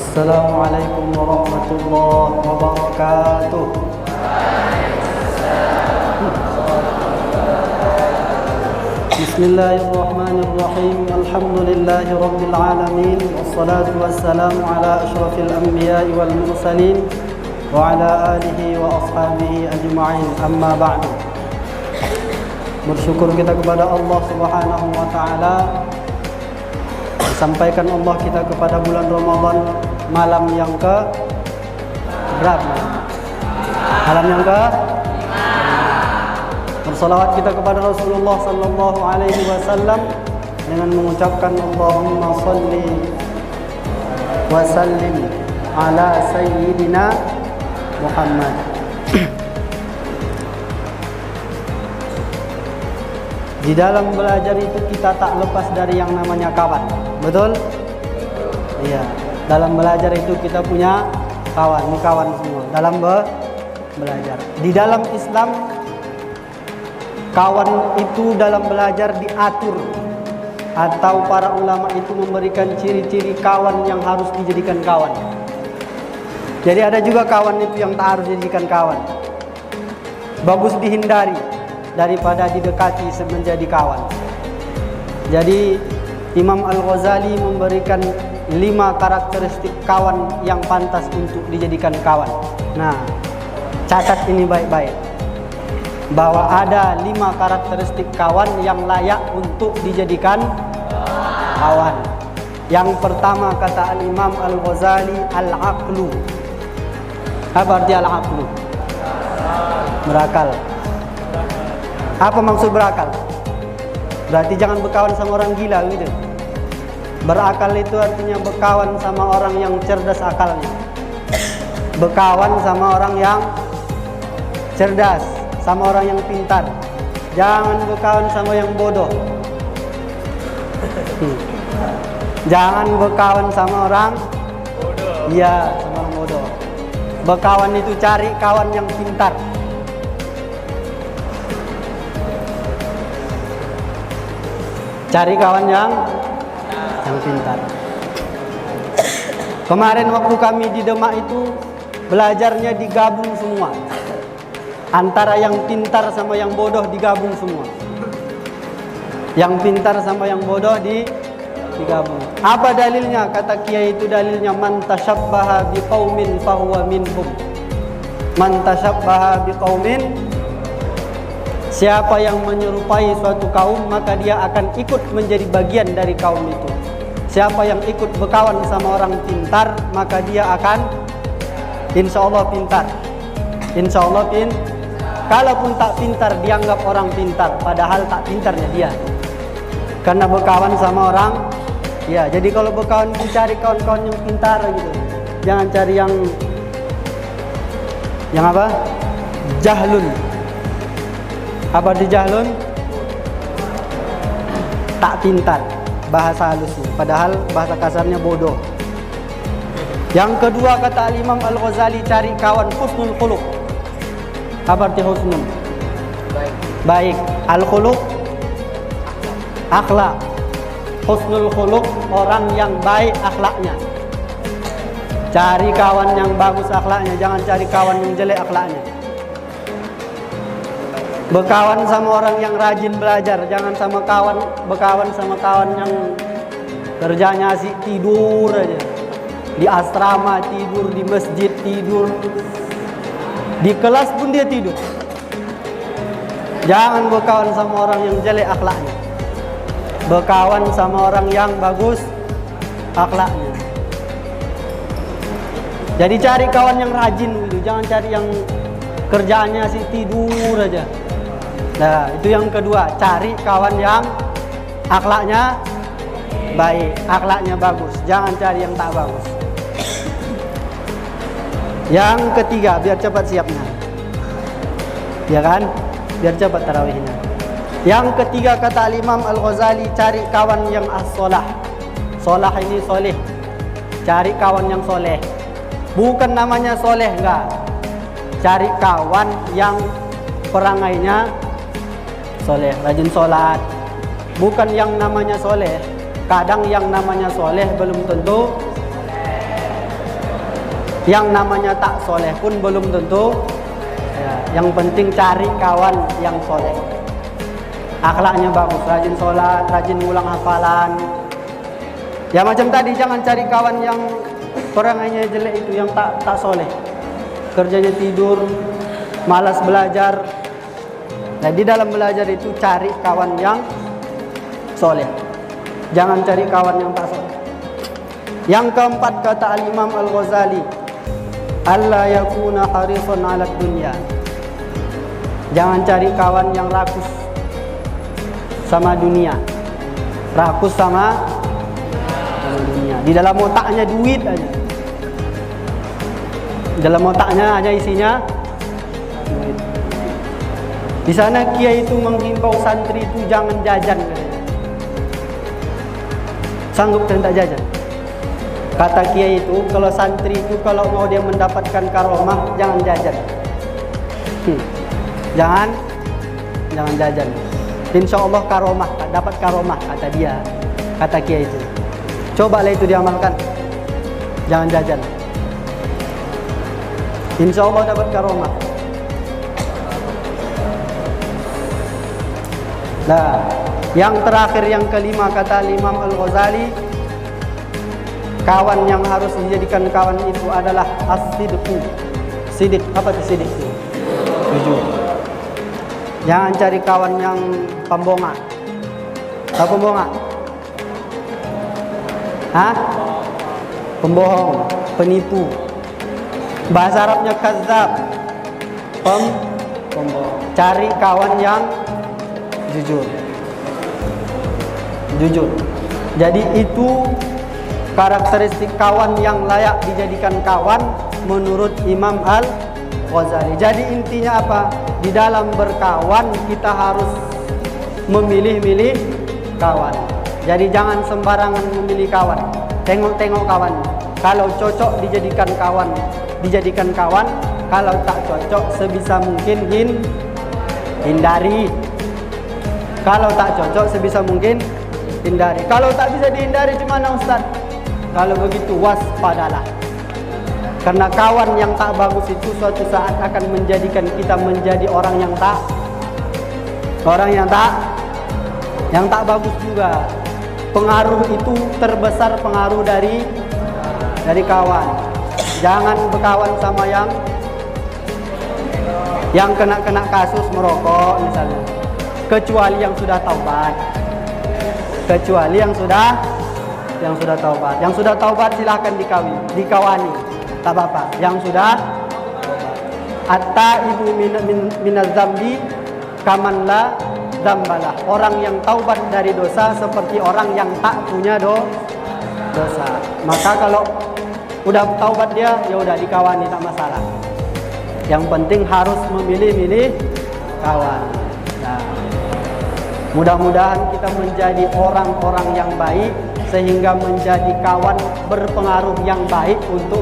Assalamualaikum warahmatullahi wabarakatuh. Bismillahirrahmanirrahim. Alhamdulillahi rabbil alamin. Wassalatu wassalamu ala asyrafil anbiya'i wal mursalin wa ala alihi wa ashabihi ajma'in. Amma ba'du. Bersyukur kita kepada Allah Subhanahu wa taala. Sampaikan Allah kita kepada bulan Ramadan, malam yang ke berapa? Malam yang ke 5. Bersalawat kita kepada Rasulullah sallallahu alaihi wasallam dengan mengucapkan Allahumma shalli wa sallim ala sayyidina Muhammad. Di dalam belajar itu kita tak lepas dari yang namanya kawan. Betul? Iya. Dalam belajar itu kita punya kawan, ini kawan semua. Dalam belajar. Di dalam Islam, kawan itu dalam belajar diatur, atau para ulama itu memberikan ciri-ciri kawan yang harus dijadikan kawan. Jadi ada juga kawan itu yang tak harus dijadikan kawan. Bagus dihindari daripada didekati menjadi kawan. Jadi Imam Al-Ghazali memberikan 5 karakteristik kawan yang pantas untuk dijadikan kawan. Nah, catat ini baik-baik, bahwa ada 5 karakteristik kawan yang layak untuk dijadikan kawan. Yang pertama kata Imam Al-Ghazali, al-aqlu. Apa arti al-aqlu? Berakal. Apa maksud berakal? Berarti jangan berkawan sama orang gila gitu. Berakal itu artinya berkawan sama orang yang cerdas akalnya. Berkawan sama orang yang cerdas, sama orang yang pintar. Jangan berkawan sama yang bodoh. Jangan berkawan sama orang bodoh. Iya, sama orang bodoh. Berkawan itu cari kawan yang pintar. Cari kawan yang pintar. Kemarin waktu kami di Demak itu belajarnya digabung semua. Antara yang pintar sama yang bodoh digabung semua. Yang pintar sama yang bodoh digabung. Apa dalilnya? Kata kiai itu dalilnya man tasyabbaha biqaumin fahuwa minhum. Man tasyabbaha biqaumin, siapa yang menyerupai suatu kaum maka dia akan ikut menjadi bagian dari kaum itu. Siapa yang ikut berkawan sama orang pintar maka dia akan insya Allah pintar. Insya Allah kalaupun tak pintar dianggap orang pintar, padahal tak pintarnya dia. Karena berkawan sama orang. Ya, jadi kalau berkawan cari kawan-kawan yang pintar gitu. Jangan cari yang apa? Jahlun. Apa di jahlun? Tak pintar, bahasa halusnya, padahal bahasa kasarnya bodoh. Yang kedua kata Imam Al-Ghazali, cari kawan husnul khuluq. Apa arti husnul? Baik. Al-khuluq akhlak. Husnul khuluq orang yang baik akhlaknya. Cari kawan yang bagus akhlaknya, jangan cari kawan yang jelek akhlaknya. Berkawan sama orang yang rajin belajar, jangan berkawan sama kawan yang kerjanya asik tidur aja. Di asrama tidur, di masjid tidur, di kelas pun dia tidur. Jangan berkawan sama orang yang jelek akhlaknya. Berkawan sama orang yang bagus akhlaknya. Jadi cari kawan yang rajin gitu, jangan cari yang kerjaannya asik tidur aja. Nah, itu yang kedua, cari kawan yang akhlaknya baik, akhlaknya bagus. Jangan cari yang tak bagus. Yang ketiga, biar cepat siapnya. Ya kan? Biar cepat tarawihnya. Yang ketiga kata Imam Al-Ghazali, cari kawan yang as-solah. Solah ini soleh. Cari kawan yang soleh. Bukan namanya soleh, enggak. Cari kawan yang perangainya soleh, rajin sholat. Bukan yang namanya soleh. Kadang yang namanya soleh belum tentu Yang namanya tak soleh pun belum tentu. Ya, yang penting cari kawan yang soleh. Akhlaknya bagus, rajin sholat, rajin ulang hafalan. Ya macam tadi, jangan cari kawan yang perangannya jelek itu, yang tak soleh. Kerjanya tidur, malas belajar. Nah, di dalam belajar itu cari kawan yang soleh. Jangan cari kawan yang tak soleh. Yang keempat kata Al-Imam Al-Ghazali, alla yakuna harisan 'ala dunya. Jangan cari kawan yang rakus sama dunia. Rakus sama dunia. Di dalam otaknya duit aja. Di dalam otaknya hanya isinya duit. Di sana kiai itu menghimbau santri itu jangan jajan. Sanggup tak jajan? Kata kiai itu, kalau santri itu kalau mau dia mendapatkan karomah, jangan jajan. Jangan jajan. Insya Allah karomah, dapat karomah, kata dia, kata kiai itu. Cobalah itu diamalkan. Jangan jajan. Insya Allah dapat karomah. Nah, yang terakhir, yang kelima kata Imam Al-Ghazali, kawan yang harus dijadikan kawan itu adalah as-sidqu. Sidik, apa itu sidik? Jujur. Jangan cari kawan yang pembonga. Tahu pembonga? Hah? Pembohong, penipu. Bahasa Arabnya kadzab. Pembohong. Cari kawan yang jujur. Jujur. Jadi itu karakteristik kawan yang layak dijadikan kawan menurut Imam Al-Ghazali. Jadi intinya apa? Di dalam berkawan kita harus memilih-milih kawan. Jadi jangan sembarangan memilih kawan. Tengok-tengok kawan. Kalau cocok dijadikan kawan. Kalau tak cocok sebisa mungkin hindari. Kalau tak cocok sebisa mungkin hindari. Kalau tak bisa dihindari gimana Ustaz? Kalau begitu waspadalah. Karena kawan yang tak bagus itu suatu saat akan menjadikan kita menjadi orang yang tak bagus juga. Pengaruh itu terbesar pengaruh dari kawan. Jangan berkawan sama yang kena kasus merokok misalnya. Kecuali yang sudah taubat. Yang sudah taubat silahkan dikawani. Tak apa-apa. Yang sudah at-taibu minaz zambi kaman la zambalah. Orang yang taubat dari dosa seperti orang yang tak punya dosa. Maka kalau udah taubat dia, ya udah dikawani, tak masalah. Yang penting harus memilih-milih kawan. Nah, mudah-mudahan kita menjadi orang-orang yang baik sehingga menjadi kawan berpengaruh yang baik untuk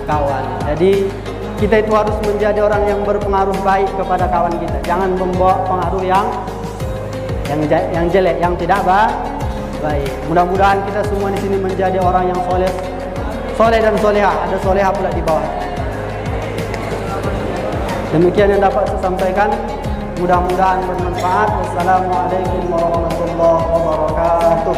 kawan. Jadi kita itu harus menjadi orang yang berpengaruh baik kepada kawan kita. Jangan membawa pengaruh yang jelek, yang tidak baik. Mudah-mudahan kita semua di sini menjadi orang yang soleh dan soleha. Ada soleha pula di bawah. Demikian yang dapat saya sampaikan. Mudah-mudahan bermanfaat. Wassalamualaikum warahmatullahi wabarakatuh.